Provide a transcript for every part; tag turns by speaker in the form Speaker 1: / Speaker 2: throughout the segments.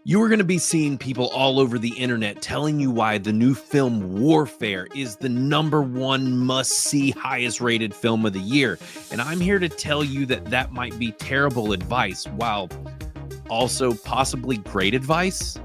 Speaker 1: You are going to be seeing people all over the internet telling you why the new film Warfare is the #1 must-see, highest-rated film of the year. And I'm here to tell you that that might be terrible advice, while also possibly great advice.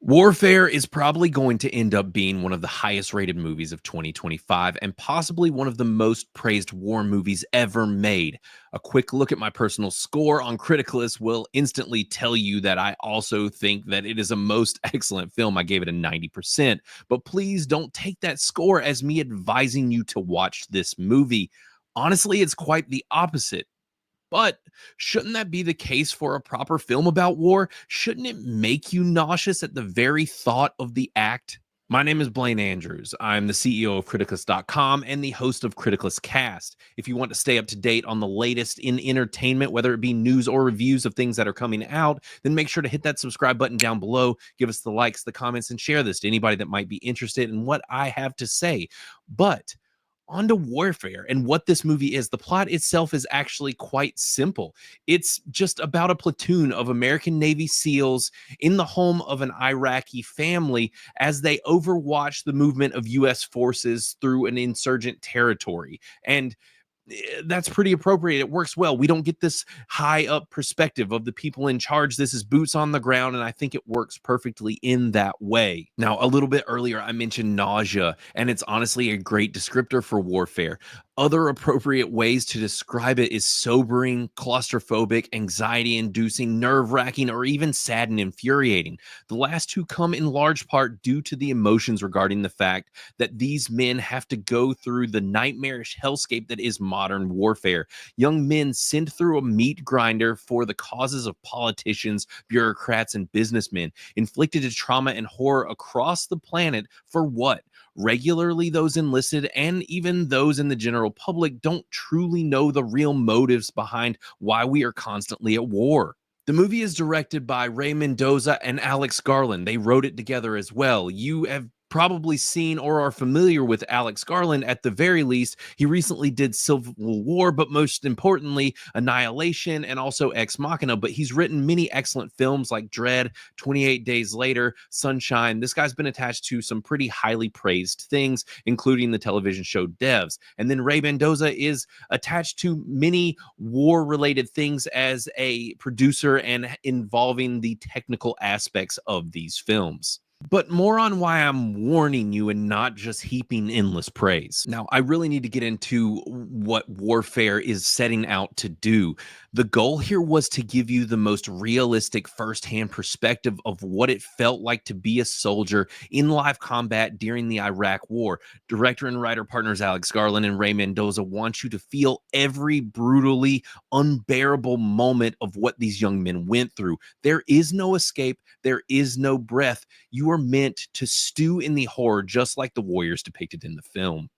Speaker 1: Warfare is probably going to end up being one of the highest rated movies of 2025 and possibly one of the most praised war movies ever made. A quick look at my personal score on Criticless will instantly tell you that I also think that it is a most excellent film. I gave it a 90%. But please don't take that score as me advising you to watch this movie. Honestly, it's quite the opposite. But shouldn't that be the case for a proper film about war? Shouldn't it make you nauseous at the very thought of the act? My name is Blaine Andrews. I'm the CEO of Criticless.com and the host of Criticless Cast. If you want to stay up to date on the latest in entertainment, whether it be news or reviews of things that are coming out, then make sure to hit that subscribe button down below. Give us the likes, the comments, and share this to anybody that might be interested in what I have to say. But on to Warfare and what this movie is. The plot itself is actually quite simple. It's just about a platoon of American Navy SEALs in the home of an Iraqi family as they overwatch the movement of U.S. forces through an insurgent territory. And that's pretty appropriate. It works well. We don't get this high up perspective of the people in charge. This is boots on the ground, and I think it works perfectly in that way. Now, a little bit earlier, I mentioned nausea, and it's honestly a great descriptor for Warfare. Other appropriate ways to describe it is sobering, claustrophobic, anxiety-inducing, nerve-wracking, or even sad and infuriating. The last two come in large part due to the emotions regarding the fact that these men have to go through the nightmarish hellscape that is modern warfare. Young men sent through a meat grinder for the causes of politicians, bureaucrats, and businessmen, inflicted a trauma and horror across the planet for what? Regularly, those enlisted and even those in the general public don't truly know the real motives behind why we are constantly at war. The movie is directed by Ray Mendoza and Alex Garland. They wrote it together as well. You have probably seen or are familiar with Alex Garland at the very least. He recently did Civil War, but most importantly, Annihilation and also Ex Machina. But he's written many excellent films like Dread, 28 Days Later, Sunshine. This guy's been attached to some pretty highly praised things, including the television show Devs. And then Ray Mendoza is attached to many war-related things as a producer and involving the technical aspects of these films. But more on why I'm warning you and not just heaping endless praise. Now, I really need to get into what Warfare is setting out to do. The goal here was to give you the most realistic firsthand perspective of what it felt like to be a soldier in live combat during the Iraq War. Director and writer partners Alex Garland and Ray Mendoza want you to feel every brutally unbearable moment of what these young men went through. There is no escape. There is no breath. You are meant to stew in the horror just like the warriors depicted in the film.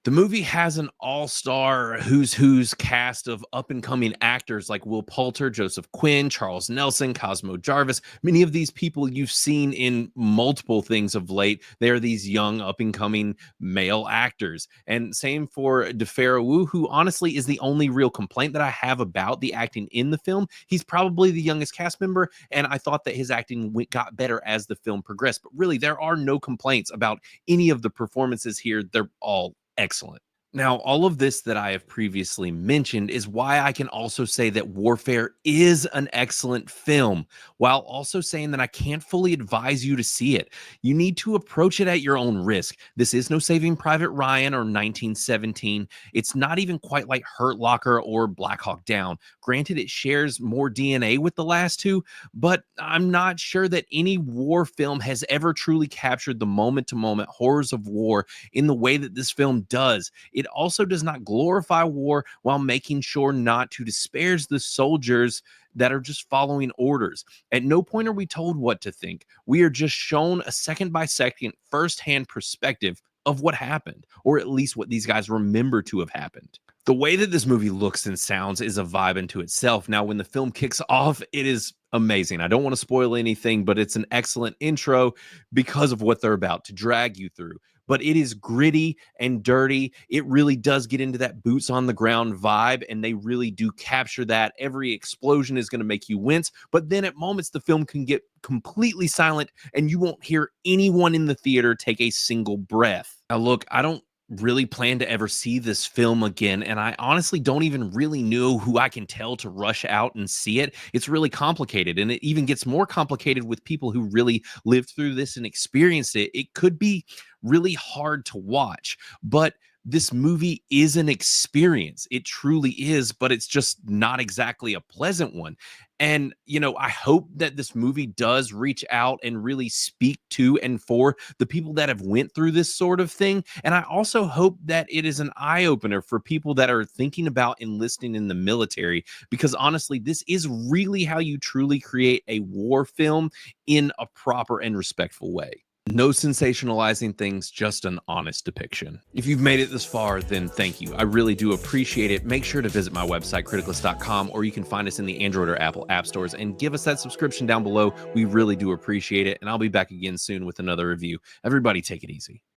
Speaker 1: The movie has an all-star who's cast of up-and-coming actors like Will Poulter, Joseph Quinn, Charles Nelson, Cosmo Jarvis. Many of these people you've seen in multiple things of late. They are these young, up-and-coming male actors. And same for DeFaro Wu, who honestly is the only real complaint that I have about the acting in the film. He's probably the youngest cast member, and I thought that his acting got better as the film progressed. But really, there are no complaints about any of the performances here. They're all excellent. Now, all of this that I have previously mentioned is why I can also say that Warfare is an excellent film, while also saying that I can't fully advise you to see it. You need to approach it at your own risk. This is no Saving Private Ryan or 1917. It's not even quite like Hurt Locker or Black Hawk Down. Granted, it shares more DNA with the last two, but I'm not sure that any war film has ever truly captured the moment-to-moment horrors of war in the way that this film does. It also does not glorify war while making sure not to disparage the soldiers that are just following orders. At no point are we told what to think. We are just shown a second-by-second, first-hand perspective of what happened, or at least what these guys remember to have happened. The way that this movie looks and sounds is a vibe unto itself. Now, when the film kicks off, it is amazing. I don't want to spoil anything, but it's an excellent intro because of what they're about to drag you through. but it is gritty and dirty. It really does get into that boots on the ground vibe, and they really do capture that. Every explosion is going to make you wince, but then at moments the film can get completely silent and you won't hear anyone in the theater take a single breath. Now, look, I don't really plan to ever see this film again, and I honestly don't even really know who I can tell to rush out and see it. It's really complicated, and it even gets more complicated with people who really lived through this and experienced it. It could be really hard to watch, but this movie is an experience. It truly is, but it's just not exactly a pleasant one. And, I hope that this movie does reach out and really speak to and for the people that have went through this sort of thing. And I also hope that it is an eye opener for people that are thinking about enlisting in the military, because honestly, this is really how you truly create a war film in a proper and respectful way. No sensationalizing things, just an honest depiction. If you've made it this far, then thank you. I really do appreciate it. Make sure to visit my website, criticless.com, or you can find us in the Android or Apple app stores and give us that subscription down below. We really do appreciate it. And I'll be back again soon with another review. Everybody take it easy.